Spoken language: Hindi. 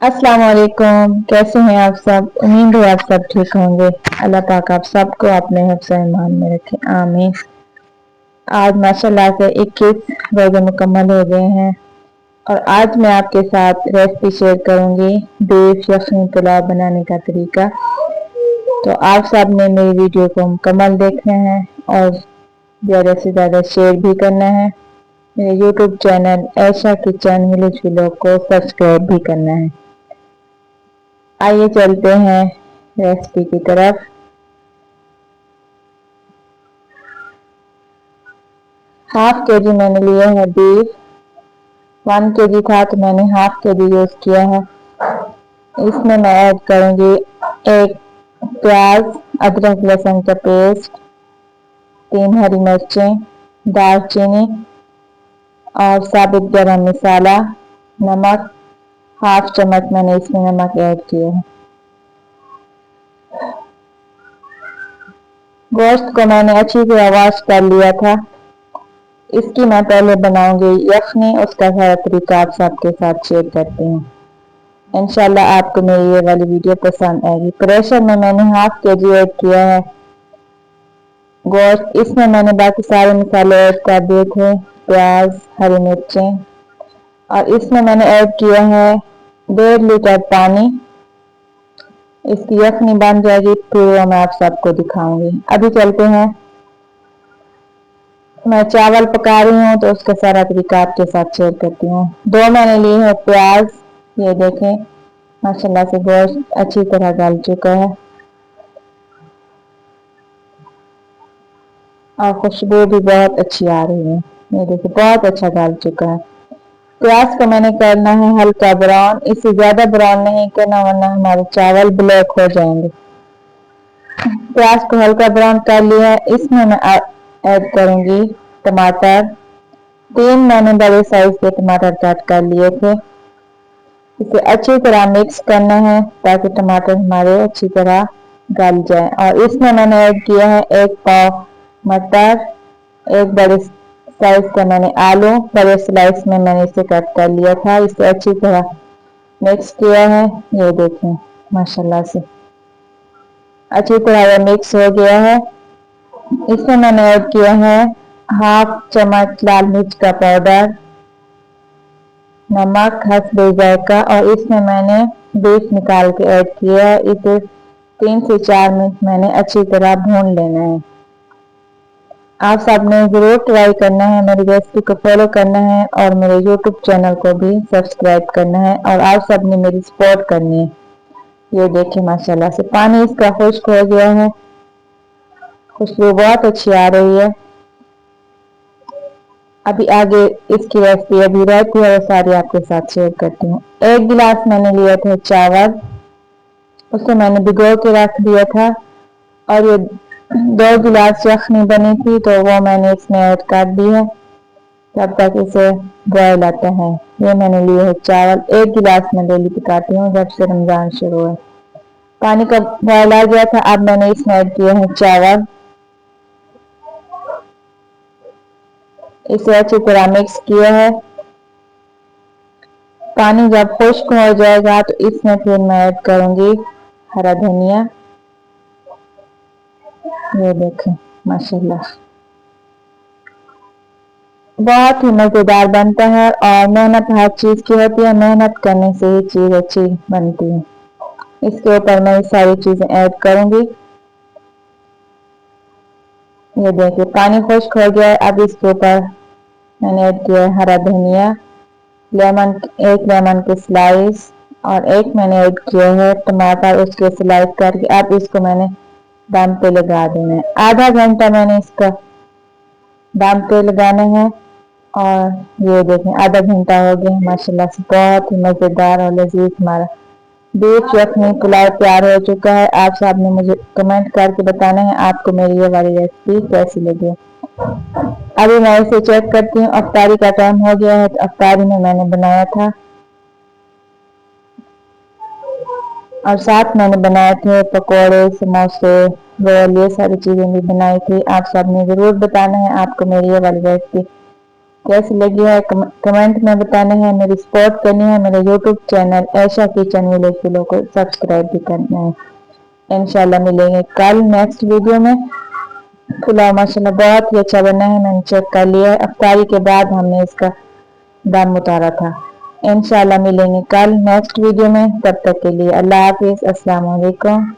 अस्सलाम वालेकुम। कैसे हैं आप सब? उम्मीद है आप सब ठीक होंगे। अल्लाह पाक आप सबको अपने हिफ्ज़ ईमान में रखे, आमीन। आज माशाल्लाह से 21 रोजे मुकम्मल हो गए हैं और आज मैं आपके साथ रेसिपी शेयर करूंगी बीफ यखनी पुलाव बनाने का तरीका। तो आप सब ने मेरी वीडियो को मुकम्मल देखना है और ज़्यादा से ज़्यादा शेयर भी करना है। मेरे यूट्यूब चैनल ऐशा किचन विलेज व्लॉग को सब्सक्राइब भी करना है। आइए चलते हैं रेसिपी की तरफ। हाफ के जी मैंने लिए है बीफ। 1 kg था तो मैंने हाफ के जी यूज किया है। इसमें मैं ऐड करूंगी एक प्याज, अदरक लहसुन का पेस्ट, 3 हरी मिर्चें, दालचीनी और साबुत गरम मसाला, नमक, हाफ चम्मच मैंने इसमें नमक ऐड किया है। गोश्त को मैंने अच्छी तरह वॉश कर लिया था। इसकी मैं पहले बनाऊंगी यखनी, उसका सारा तरीका आप सबके साथ शेयर करती हूँ। इंशाल्लाह आपको मेरी ये वाली वीडियो पसंद आएगी। प्रेशर में मैंने हाफ के जी ऐड किया है गोश्त। इसमें मैंने बाकी सारे मसाले ऐड कर दिए थे, प्याज, हरी मिर्चें, और इसमें मैंने ऐड किया है 1.5 लीटर पानी। इसकी यखनी बन जाएगी फिर वो मैं आप सबको दिखाऊंगी। अभी चलते हैं। मैं चावल पका रही हूँ तो उसका सारा तरीका आपके साथ शेयर करती हूँ। 2 मैंने लिए है प्याज। ये देखें माशाल्लाह से गोश्त अच्छी तरह गल चुका है और खुशबू भी बहुत अच्छी आ रही है। ये देखिए बहुत अच्छा गल चुका है। प्याज को मैंने करना है हल्का ब्राउन, इससे ज्यादा ब्राउन नहीं करना वरना हमारे चावल ब्लैक हो जाएंगे। प्याज को हल्का ब्राउन कर लिया है। इसमें मैं ऐड करूंगी टमाटर। 3 मैंने बड़े साइज के टमाटर कट कर लिए थे। इसे अच्छी तरह मिक्स करना है ताकि टमाटर हमारे अच्छी तरह गल जाए। और इसमें मैंने ऐड किया है 1 पाव मटर, 1 बड़े साइज का मैंने आलू बड़े स्लाइस में मैंने इसे कट कर लिया था। इसे अच्छी तरह मिक्स किया है। ये देखें माशाल्लाह से अच्छी तरह यह मिक्स हो गया है। इसमें मैंने ऐड किया है हाफ चम्मच लाल मिर्च का पाउडर, नमक हस्बे जायका, और इसमें मैंने बीफ निकाल के ऐड किया है। इसे 3 से 4 मिनट मैंने अच्छी तरह भून लेना है। आप सबने ज़रूर ट्राई करना है, मेरी रेसिपी को फॉलो करना है और मेरे यूट्यूब चैनल को भी सब्सक्राइब करना है और आप सबने मेरी सपोर्ट करनी है। ये देखिए माशाल्लाह से पानी इसका खुश्क हो गया है, खुशबू बहुत अच्छी आ रही है। अभी आगे इसकी रेसिपी अभी रहती है वो सारी आपके साथ शेयर करती हूँ। 1 गिलास मैंने लिया था चावल, उसे मैंने भिगो के रख दिया था और ये 2 गिलास यखनी बनी थी तो वो मैंने इसमें ऐड कर दी है तब तक इसे बॉयल आता है। ये मैंने लिए है चावल, 1 गिलास मैं डेली पकाती हूँ जब से रमजान शुरू है। पानी का बॉयल आ गया था, अब मैंने इसमें ऐड किए हैं चावल। इसे अच्छी तरह मिक्स किया है। पानी जब खुश्क हो जाएगा तो इसमें फिर मैं ऐड करूंगी हरा धनिया। ये देखें माशाल्लाह बहुत ही मजेदार बनता है और मेहनत हर चीज की होती है, मेहनत करने से ही चीज अच्छी बनती है। इसके ऊपर मैं ये सारी चीजें ऐड करूंगी। ये देखिए पानी खुश्क हो गया है। अब इसके ऊपर मैंने ऐड किया है हरा धनिया, लेमन, 1 लेमन के स्लाइस, और 1 मैंने ऐड किया है टमाटर उसके स्लाइस करके। अब इसको मैंने दम पे लगा देना है। आधा घंटा मैंने इसका दम पे लगाना है और ये देखें आधा घंटा हो गया माशाल्लाह से बहुत ही मज़ेदार और लजीज हमारा बीफ यखनी पुलाव तैयार हो चुका है। आप सब ने मुझे कमेंट करके बताना है आपको मेरी ये वाली रेसिपी कैसी लगी। अभी मैं इसे चेक करती हूँ। अफ्तारी का टाइम हो गया है तो अफ्तारी में मैंने बनाया था और साथ मैंने बनाए थे पकोड़े, समोसे, रोल, ये सारी चीजें भी बनाई थी। आप सब ने जरूर बताना है आपको मेरी ये वाली रेसिपी कैसी लगी है कमेंट में बताना है। मेरी सपोर्ट करनी है। मेरे यूट्यूब चैनल ऐशा किचन विलेज व्लॉग को सब्सक्राइब भी करना है। इंशाल्लाह मिलेंगे कल नेक्स्ट वीडियो में। पुलाव माशाल्लाह बहुत ही अच्छा बना है। मैंने चेक कर लिया है, अफ्तारी के बाद हमने इसका दम उतारा था। इंशाल्लाह मिलेंगे कल नेक्स्ट वीडियो में। तब तक के लिए अल्लाह हाफिज, अस्सलाम वालेकुम।